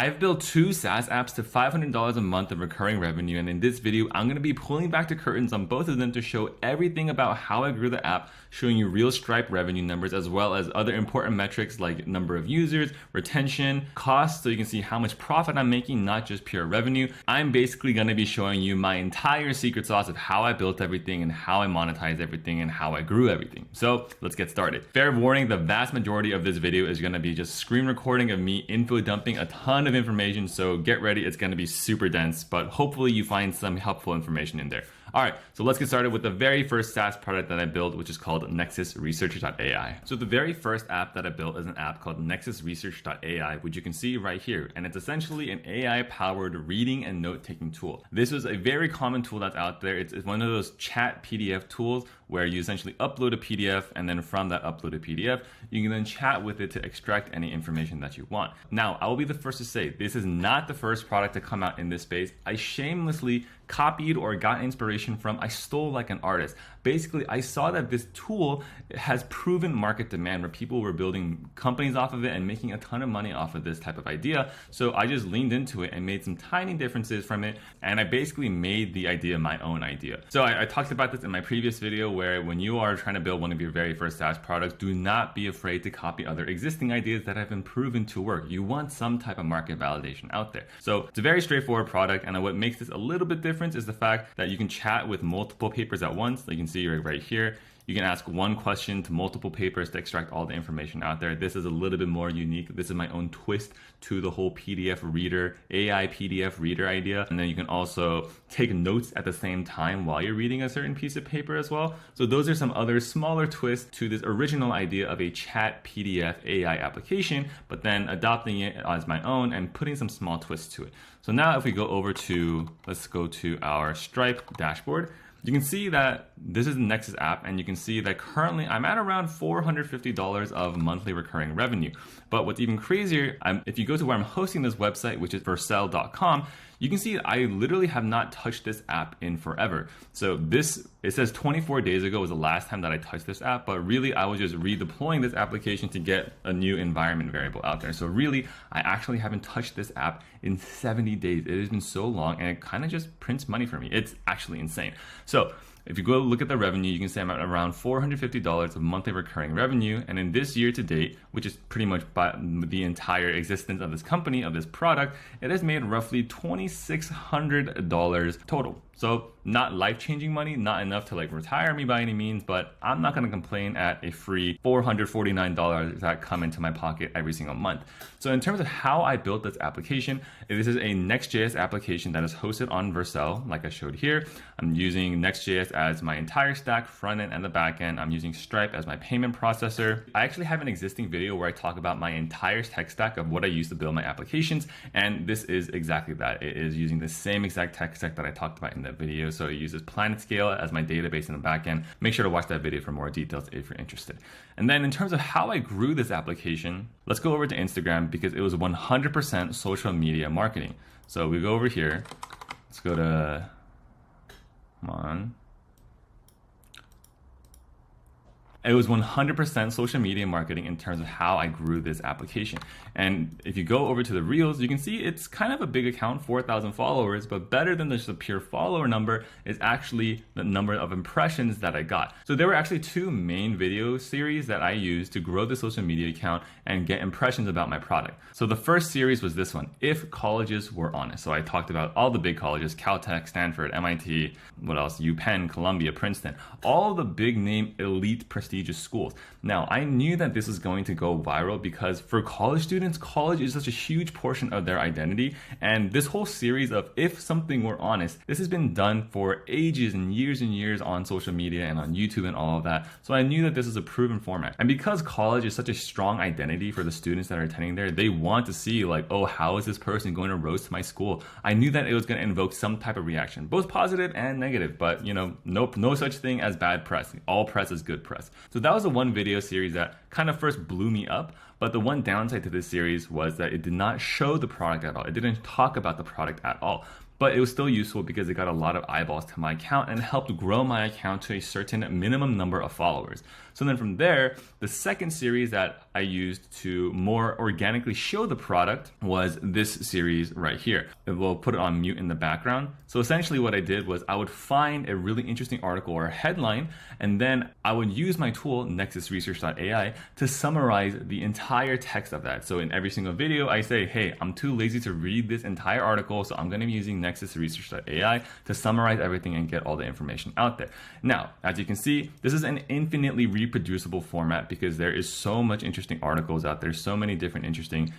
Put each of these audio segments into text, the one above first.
I've built 2 SaaS apps to $500 a month of recurring revenue, and in this video, I'm going to be pulling back the curtains on both of them to show everything about how I grew the app, showing you real Stripe revenue numbers, as well as other important metrics like number of users, retention, costs, so you can see how much profit I'm making, not just pure revenue. I'm basically going to be showing you my entire secret sauce of how I built everything and how I monetized everything and how I grew everything. So let's get started. Fair warning, the vast majority of this video is going to be just screen recording of me info dumping a ton of information, so get ready, it's going to be super dense, but hopefully you find some helpful information in there. All right, so let's get started with the very first SaaS product that I built, which is called NexusResearch.ai. So the very first app that I built is an app called NexusResearch.ai, which you can see right here. And it's essentially an AI-powered reading and note-taking tool. This is a very common tool that's out there. It's one of those chat PDF tools where you essentially upload a PDF, and then from that uploaded PDF, you can then chat with it to extract any information that you want. Now, I will be the first to say, this is not the first product to come out in this space. I shamelessly copied or got inspiration from, I stole like an artist. Basically, I saw that this tool has proven market demand where people were building companies off of it and making a ton of money off of this type of idea. So I just leaned into it and made some tiny differences from it. And I basically made the idea my own idea. So I talked about this in my previous video where when you are trying to build one of your very first SaaS products, do not be afraid to copy other existing ideas that have been proven to work. You want some type of market validation out there. So it's a very straightforward product. And what makes this a little bit different is the fact that you can chat with multiple papers at once. You can see right here. You can ask one question to multiple papers to extract all the information out there. This is a little bit more unique. This is my own twist to the whole PDF reader, AI PDF reader idea. And then you can also take notes at the same time while you're reading a certain piece of paper as well. So those are some other smaller twists to this original idea of a chat PDF AI application, but then adopting it as my own and putting some small twists to it. So now if we go over to, let's go to our Stripe dashboard. You can see that this is the Nexus app, and you can see that currently I'm at around $450 of monthly recurring revenue. But what's even crazier, if you go to where I'm hosting this website, which is versell.com, you can see I literally have not touched this app in forever. So it says 24 days ago was the last time that I touched this app, but really I was just redeploying this application to get a new environment variable out there. So really, I actually haven't touched this app in 70 days. It has been so long, and it kind of just prints money for me. It's actually insane. So if you go look at the revenue, you can say I'm at around $450 of monthly recurring revenue. And in this year to date, which is pretty much by the entire existence of this company, of this product, it has made roughly $2,600 total. So not life-changing money, not enough to like retire me by any means, but I'm not gonna complain at a free $449 that come into my pocket every single month. So in terms of how I built this application, this is a Next.js application that is hosted on Vercel, like I showed here. I'm using Next.js as my entire stack, front end and the back end. I'm using Stripe as my payment processor. I actually have an existing video where I talk about my entire tech stack of what I use to build my applications, and this is exactly that. It is using the same exact tech stack that I talked about in the video. So it uses PlanetScale as my database in the backend. Make sure to watch that video for more details if you're interested. And then in terms of how I grew this application, let's go over to Instagram because it was 100% social media marketing. So we go over here. Let's go to, come on. It was 100% social media marketing in terms of how I grew this application. And if you go over to the Reels, you can see it's kind of a big account, 4,000 followers, but better than just a pure follower number is actually the number of impressions that I got. So there were actually 2 main video series that I used to grow the social media account and get impressions about my product. So the first series was this one, If Colleges Were Honest. So I talked about all the big colleges, Caltech, Stanford, MIT, what else? UPenn, Columbia, Princeton, all the big name elite prestigious schools. Now, I knew that this was going to go viral because for college students, college is such a huge portion of their identity. And this whole series of If Something Were Honest, this has been done for ages and years on social media and on YouTube and all of that. So I knew that this is a proven format. And because college is such a strong identity for the students that are attending there, they want to see like, oh, how is this person going to roast my school? I knew that it was going to invoke some type of reaction, both positive and negative, but you know, no such thing as bad press. All press is good press. So that was the one video series that kind of first blew me up. But the one downside to this series was that it did not show the product at all. It didn't talk about the product at all. but it was still useful because it got a lot of eyeballs to my account and helped grow my account to a certain minimum number of followers. So then from there, the second series that I used to more organically show the product was this series right here. We'll put it on mute in the background. So essentially what I did was I would find a really interesting article or a headline, and then I would use my tool, nexusresearch.ai, to summarize the entire text of that. So in every single video, I say, hey, I'm too lazy to read this entire article, so I'm going to be using nexusresearch.ai to summarize everything and get all the information out there. Now, as you can see, this is an infinitely reproducible format because there is so much interesting articles out there, so many different interesting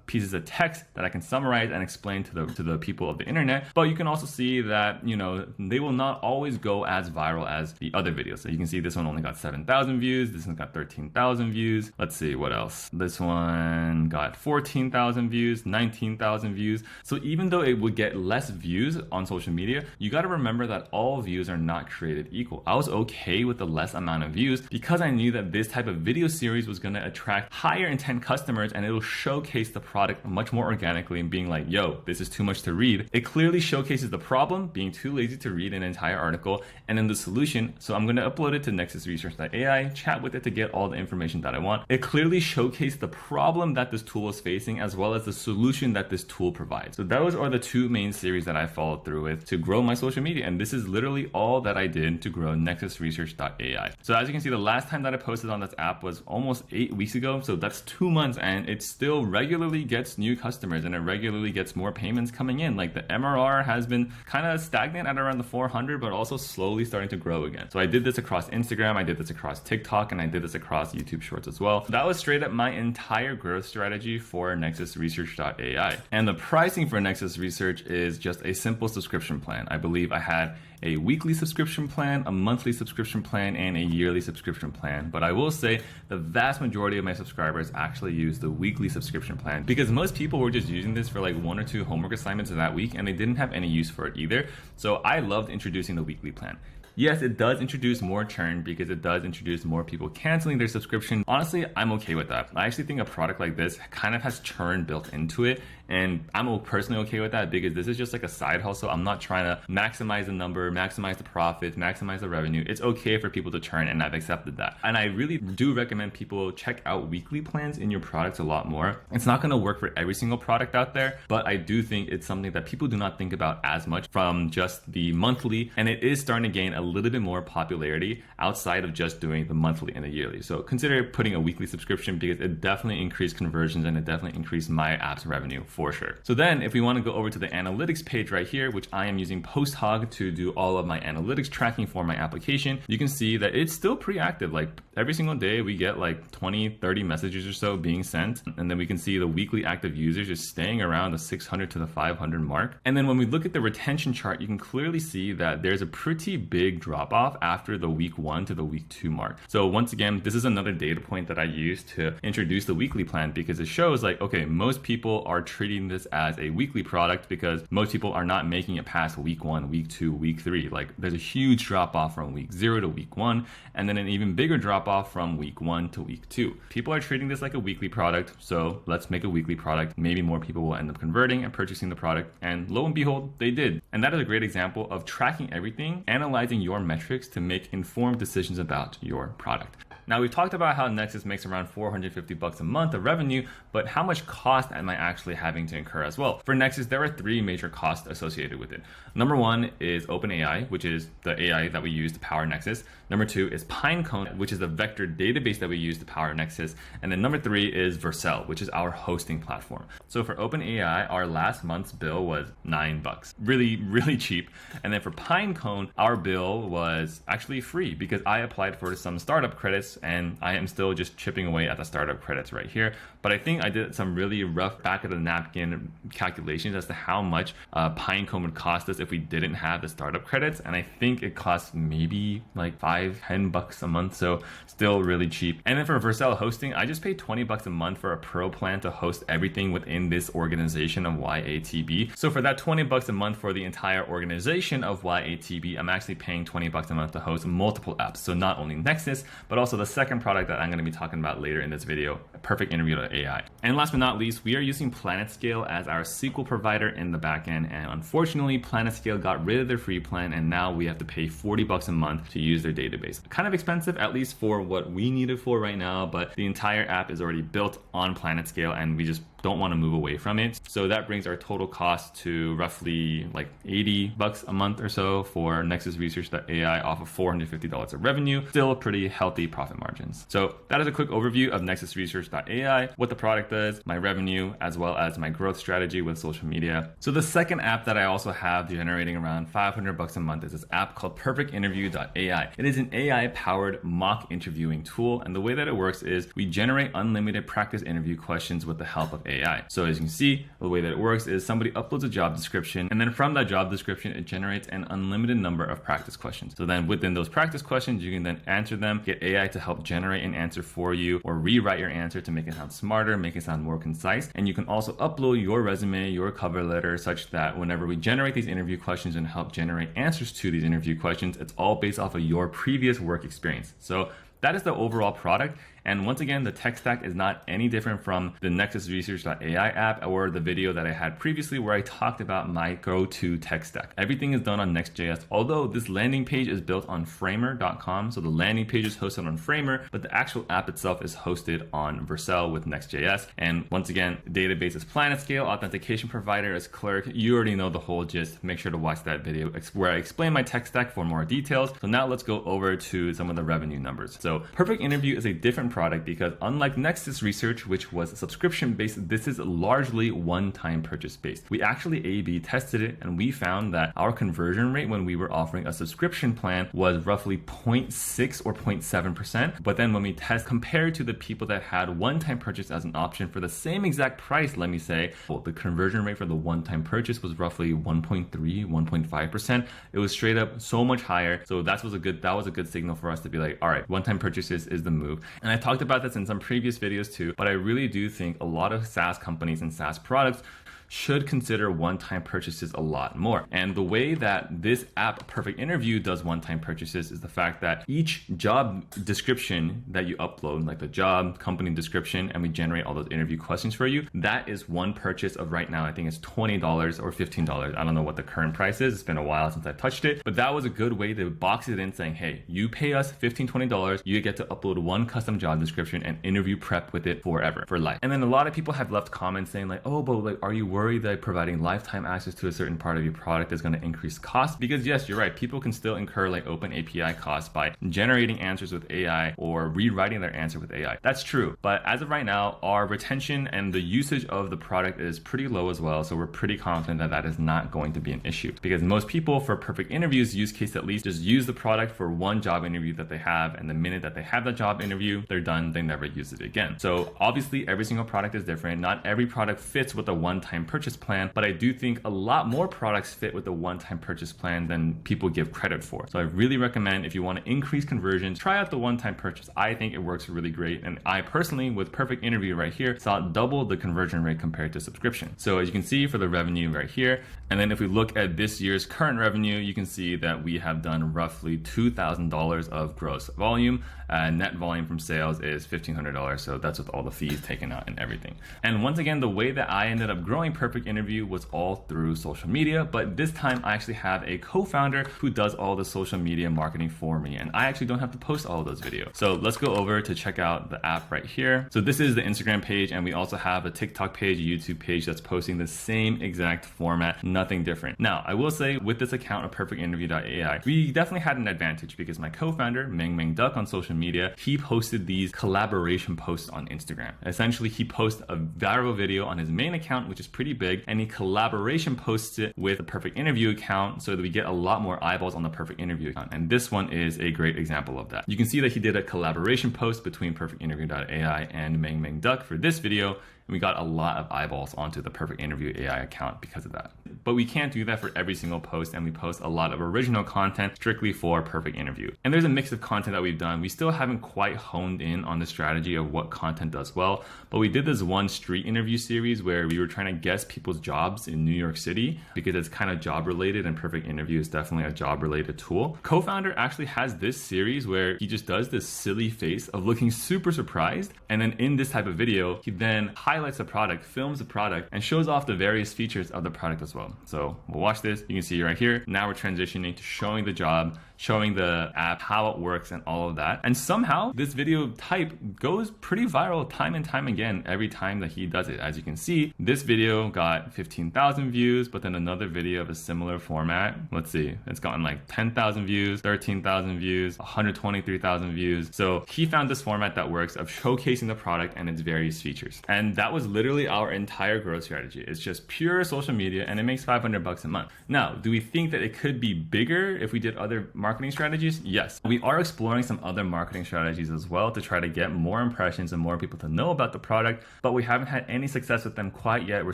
pieces of text that I can summarize and explain to the people of the internet. But you can also see that, you know, they will not always go as viral as the other videos. So you can see this one only got 7,000 views. This one got 13,000 views. Let's see what else. This one got 14,000 views, 19,000 views. So even though it would get less views on social media, you got to remember that all views are not created equal. I was okay with the less amount of views because I knew that this type of video series was going to attract higher intent customers and it'll showcase the product much more organically and being like, yo, this is too much to read. It clearly showcases the problem, being too lazy to read an entire article, and then the solution. So I'm going to upload it to nexusresearch.ai, chat with it to get all the information that I want. It clearly showcased the problem that this tool is facing as well as the solution that this tool provides. So those are the two main series that I followed through with to grow my social media. And this is literally all that I did to grow nexusresearch.ai. So as you can see, the last time that I posted on this app was almost 8 weeks ago. So that's 2 months and it still regularly gets new customers and it regularly gets more payments coming in. Like the MRR has been kind of stagnant at around the 400, but also slowly starting to grow again. So I did this across Instagram, I did this across TikTok, and I did this across YouTube Shorts as well. That was straight up my entire growth strategy for nexusresearch.ai. And the pricing for Nexus Research is just a simple subscription plan. I believe I had a weekly subscription plan, a monthly subscription plan, and a yearly subscription plan. But I will say the vast majority of my subscribers actually use the weekly subscription plan because most people were just using this for like 1 or 2 homework assignments in that week and they didn't have any use for it either. So I loved introducing the weekly plan. Yes, it does introduce more churn because it does introduce more people canceling their subscription. Honestly, I'm okay with that. I actually think a product like this kind of has churn built into it. And I'm personally okay with that because this is just like a side hustle. I'm not trying to maximize the number, maximize the profits, maximize the revenue. It's okay for people to churn, and I've accepted that. And I really do recommend people check out weekly plans in your products a lot more. It's not going to work for every single product out there, but I do think it's something that people do not think about as much from just the monthly. And it is starting to gain a little bit more popularity outside of just doing the monthly and the yearly. So consider putting a weekly subscription because it definitely increased conversions and it definitely increased my app's revenue for sure. So then if we want to go over to the analytics page right here, which I am using PostHog to do all of my analytics tracking for my application, you can see that it's still pretty active. Like every single day we get like 20, 30 messages or so being sent. And then we can see the weekly active users is staying around the 600 to the 500 mark. And then when we look at the retention chart, you can clearly see that there's a pretty big drop off after the week 1 to the week 2 mark. So once again, this is another data point that I use to introduce the weekly plan because it shows like, okay, most people are treating this as a weekly product because most people are not making it past week 1, week 2, week 3. Like there's a huge drop off from week 0 to week 1, and then an even bigger drop off from week 1 to week 2. People are treating this like a weekly product, so let's make a weekly product. Maybe more people will end up converting and purchasing the product, and lo and behold, they did. And that is a great example of tracking everything, analyzing your metrics to make informed decisions about your product. Now we've talked about how Nexus makes around $450 a month of revenue, but how much cost am I actually having to incur as well? For Nexus, there are 3 major costs associated with it. Number 1 is OpenAI, which is the AI that we use to power Nexus. Number 2 is Pinecone, which is the vector database that we use to power Nexus. And then number 3 is Vercel, which is our hosting platform. So for OpenAI, our last month's bill was $9. Really, really cheap. And then for Pinecone, our bill was actually free because I applied for some startup credits and I am still just chipping away at the startup credits right here. But I think I did some really rough back of the napkin calculations as to how much Pinecone would cost us if we didn't have the startup credits. And I think it costs maybe like $5-10 a month. So still really cheap. And then for Vercel hosting, I just paid $20 a month for a pro plan to host everything within this organization of YATB. So for that $20 a month for the entire organization of YATB, I'm actually paying paying $20 a month to host multiple apps. So not only Nexus, but also the second product that I'm going to be talking about later in this video, perfectinterview.ai. And last but not least, we are using PlanetScale as our SQL provider in the backend. And unfortunately, PlanetScale got rid of their free plan, and now we have to pay $40 a month to use their database. Kind of expensive, at least for what we need it for right now, but the entire app is already built on PlanetScale, and we just don't want to move away from it. So that brings our total cost to roughly like $80 a month or so for NexusResearch.ai off of $450 of revenue. Still pretty healthy profit margins. So that is a quick overview of NexusResearch.ai, what the product does, my revenue, as well as my growth strategy with social media. So the second app that I also have generating around $500 a month is this app called perfectinterview.ai. It is an AI powered mock interviewing tool. And the way that it works is we generate unlimited practice interview questions with the help of AI. So as you can see, the way that it works is somebody uploads a job description, and then from that job description, it generates an unlimited number of practice questions. So then within those practice questions, you can then answer them, get AI to help generate an answer for you, or rewrite your answer to make it sound smarter, make it sound more concise. And you can also upload your resume, your cover letter, such that whenever we generate these interview questions and help generate answers to these interview questions, it's all based off of your previous work experience. So that is the overall product. And once again, the tech stack is not any different from the NexusResearch.ai app or the video that I had previously where I talked about my go-to tech stack. Everything is done on Next.js, although this landing page is built on Framer.com. So the landing page is hosted on Framer, but the actual app itself is hosted on Vercel with Next.js. And once again, database is PlanetScale, authentication provider is Clerk. You already know the whole gist. Make sure to watch that video where I explain my tech stack for more details. So now let's go over to some of the revenue numbers. So Perfect Interview is a different product because unlike Nexus Research, which was subscription based, this is largely one-time purchase based. We actually A/B tested it, and we found that our conversion rate when we were offering a subscription plan was roughly 0.6 or 0.7%. But then when we test compared to the people that had one-time purchase as an option for the same exact price, let me say, well, the conversion rate for the one-time purchase was roughly 1.3, 1.5%. It was straight up so much higher. So that was a good signal for us to be like, all right, one-time purchases is the move. And I talked about this in some previous videos too, but I really do think a lot of SaaS companies and SaaS products should consider one-time purchases a lot more. And the way that this app, Perfect Interview, does one-time purchases is the fact that each job description that you upload, like the job, company description, and we generate all those interview questions for you, that is one purchase of right now, I think it's $20 or $15. I don't know what the current price is. It's been a while since I touched it, but that was a good way to box it in saying, hey, you pay us $15, $20, you get to upload one custom job description and interview prep with it forever, for life. And then a lot of people have left comments saying like, oh, but like, are you worried that providing lifetime access to a certain part of your product is going to increase costs? Because yes, you're right. People can still incur like open API costs by generating answers with AI or rewriting their answer with AI. That's true. But as of right now, our retention and the usage of the product is pretty low as well. So we're pretty confident that that is not going to be an issue, because most people, for Perfect Interviews use case at least, just use the product for one job interview that they have. And the minute that they have that job interview, they're done. They never use it again. So obviously every single product is different. Not every product fits with a one-time purchase plan, but I do think a lot more products fit with the one-time purchase plan than people give credit for. So I really recommend, if you want to increase conversions, try out the one-time purchase. I think it works really great. And I personally, with Perfect Interview right here, saw double the conversion rate compared to subscription. So as you can see for the revenue right here, and then if we look at this year's current revenue, you can see that we have done roughly $2,000 of gross volume. Net volume from sales is $1,500. So that's with all the fees taken out and everything. And once again, the way that I ended up growing Perfect Interview was all through social media, but this time I actually have a co-founder who does all the social media marketing for me, and I actually don't have to post all of those videos. So let's go over to check out the app right here. So this is the Instagram page, and we also have a TikTok page, YouTube page that's posting the same exact format, nothing different. Now, I will say with this account of perfectinterview.ai, we definitely had an advantage because my co-founder, Meng Duck on social media, he posted these collaboration posts on Instagram. Essentially, he posts a viral video on his main account, which is pretty big, and he collaboration posts it with the Perfect Interview account so that we get a lot more eyeballs on the Perfect Interview account. And this one is a great example of that. You can see that he did a collaboration post between perfectinterview.ai and Meng Duck for this video. And we got a lot of eyeballs onto the Perfect Interview AI account because of that. But we can't do that for every single post, and we post a lot of original content strictly for Perfect Interview. And there's a mix of content that we've done. We still haven't quite honed in on the strategy of what content does well, but we did this one street interview series where we were trying to guess people's jobs in New York City because it's kind of job related, and Perfect Interview is definitely a job related tool. Co-founder actually has this series where he just does this silly face of looking super surprised, and then in this type of video he then highlights the product, films the product, and shows off the various features of the product as well. So we'll watch this. You can see right here. Now we're transitioning to showing the job, showing the app, how it works, and all of that. And somehow this video type goes pretty viral time and time again every time that he does it. As you can see, this video got 15,000 views, but then another video of a similar format, let's see, it's gotten like 10,000 views, 13,000 views, 123,000 views. So he found this format that works of showcasing the product and its various features. And that was literally our entire growth strategy. It's just pure social media, and it makes $500 a month. Now, do we think that it could be bigger if we did other marketing strategies? Yes. We are exploring some other marketing strategies as well to try to get more impressions and more people to know about the product, but we haven't had any success with them quite yet. We're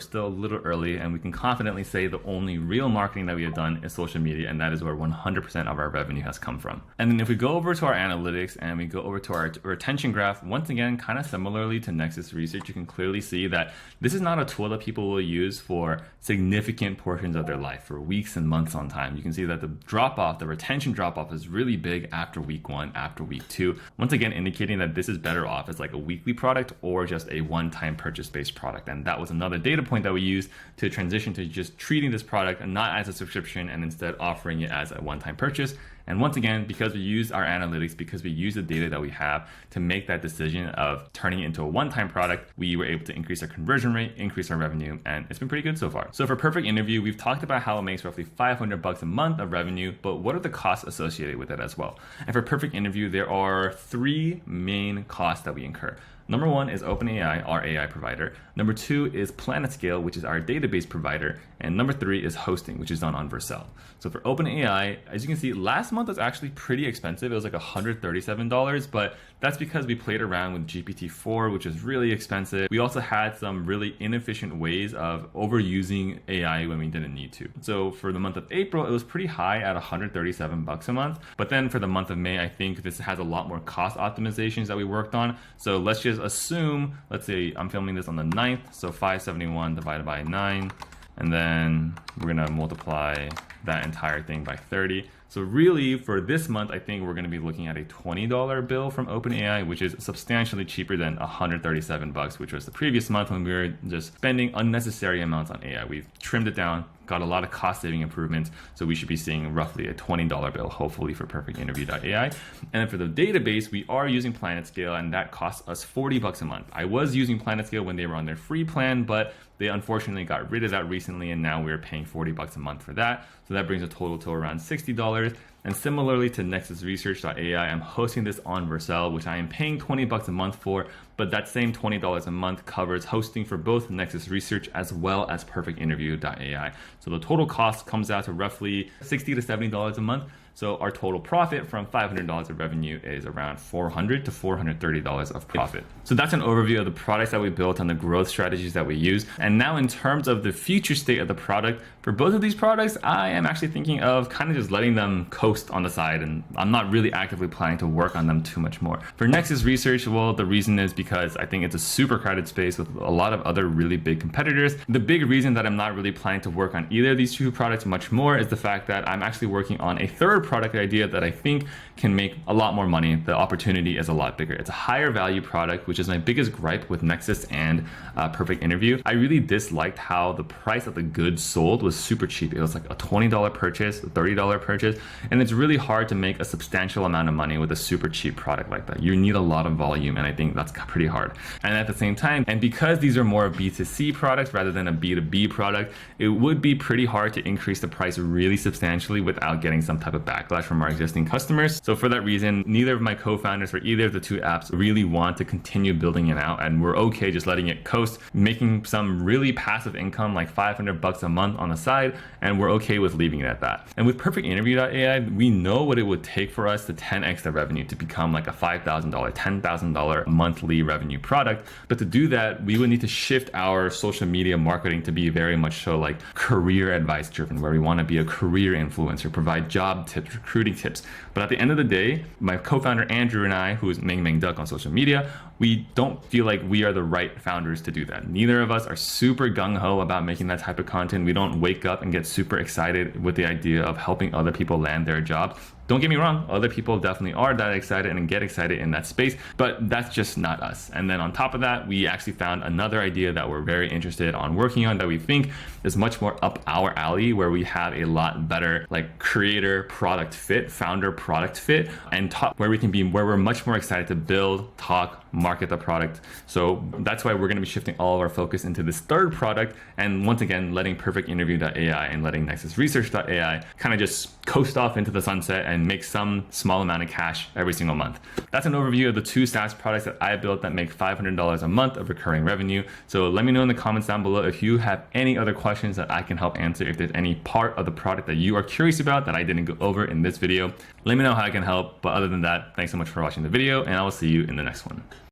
still a little early, and we can confidently say the only real marketing that we have done is social media, and that is where 100% of our revenue has come from. And then if we go over to our analytics and we go over to our retention graph, once again, kind of similarly to Nexus Research, you can clearly see that this is not a tool that people will use for significant portions of their life, for weeks and months on time. You can see that the drop off, the retention drop off is really big after week 1, after week 2. Once again, indicating that this is better off as like a weekly product or just a one-time purchase-based product. And that was another data point that we used to transition to just treating this product and not as a subscription and instead offering it as a one-time purchase. And once again, because we use our analytics, because we use the data that we have to make that decision of turning it into a one-time product, we were able to increase our conversion rate, increase our revenue, and it's been pretty good so far. So for Perfect Interview, we've talked about how it makes roughly $500 a month of revenue, but what are the costs associated with it as well? And for Perfect Interview, there are 3 main costs that we incur. Number 1 is OpenAI, our AI provider. Number 2 is PlanetScale, which is our database provider. And number 3 is hosting, which is done on Vercel. So for OpenAI, as you can see, last month was actually pretty expensive. It was like $137, but that's because we played around with GPT-4, which is really expensive. We also had some really inefficient ways of overusing AI when we didn't need to. So for the month of April, it was pretty high at $137 a month. But then for the month of May, I think this has a lot more cost optimizations that we worked on. So let's just assume, let's say I'm filming this on the 9th, so 571 divided by 9, and then we're gonna multiply that entire thing by 30. So really for this month, I think we're gonna be looking at a $20 bill from OpenAI, which is substantially cheaper than $137, which was the previous month when we were just spending unnecessary amounts on AI. We've trimmed it down, got a lot of cost saving improvements. So we should be seeing roughly a $20 bill, hopefully for perfectinterview.ai. And then for the database, we are using PlanetScale, and that costs us $40 a month. I was using PlanetScale when they were on their free plan, but they unfortunately got rid of that recently, and now we're paying $40 a month for that. So that brings a total to around $60. And similarly to nexusresearch.ai, I'm hosting this on Vercel, which I am paying $20 a month for, but that same $20 a month covers hosting for both Nexus Research as well as perfectinterview.ai. So the total cost comes out to roughly $60 to $70 a month. So our total profit from $500 of revenue is around $400 to $430 of profit. So that's an overview of the products that we built and the growth strategies that we use. And now in terms of the future state of the product, for both of these products, I am actually thinking of kind of just letting them coast on the side, and I'm not really actively planning to work on them too much more. For Nexus Research, well, the reason is because I think it's a super crowded space with a lot of other really big competitors. The big reason that I'm not really planning to work on either of these two products much more is the fact that I'm actually working on a third product idea that I think can make a lot more money. The opportunity is a lot bigger. It's a higher value product, which is my biggest gripe with Nexus and Perfect Interview. I really disliked how the price of the goods sold was super cheap. It was like a $20 purchase, a $30 purchase, and it's really hard to make a substantial amount of money with a super cheap product like that. You need a lot of volume, and I think that's pretty hard. And at the same time, and because these are more B2C products rather than a B2B product, it would be pretty hard to increase the price really substantially without getting some type of backlash from our existing customers. So for that reason, neither of my co-founders for either of the two apps really want to continue building it out, and we're okay just letting it coast, making some really passive income like $500 a month on the side, and we're okay with leaving it at that. And with perfectinterview.ai, we know what it would take for us to 10x the revenue to become like a $5,000, $10,000 monthly revenue product. But to do that, we would need to shift our social media marketing to be very much so like career advice driven, where we want to be a career influencer, provide job tips, recruiting tips. But at the end of the day, my co-founder Andrew and I, who is Meng Meng Duck on social media, we don't feel like we are the right founders to do that. Neither of us are super gung-ho about making that type of content. We don't wake up and get super excited with the idea of helping other people land their jobs. Don't get me wrong, other people definitely are that excited and get excited in that space, but that's just not us. And then on top of that, we actually found another idea that we're very interested on working on that we think is much more up our alley, where we have a lot better like creator product fit, founder product fit, and talk where we're much more excited to build, talk, market the product. So that's why we're going to be shifting all of our focus into this third product, and once again letting perfectinterview.ai and letting nexusresearch.ai kind of just coast off into the sunset and make some small amount of cash every single month. That's an overview of the two SaaS products that I built that make $500 a month of recurring revenue. So let me know in the comments down below if you have any other questions that I can help answer. If there's any part of the product that you are curious about that I didn't go over in this video, let me know how I can help. But other than that, thanks so much for watching the video, and I will see you in the next one.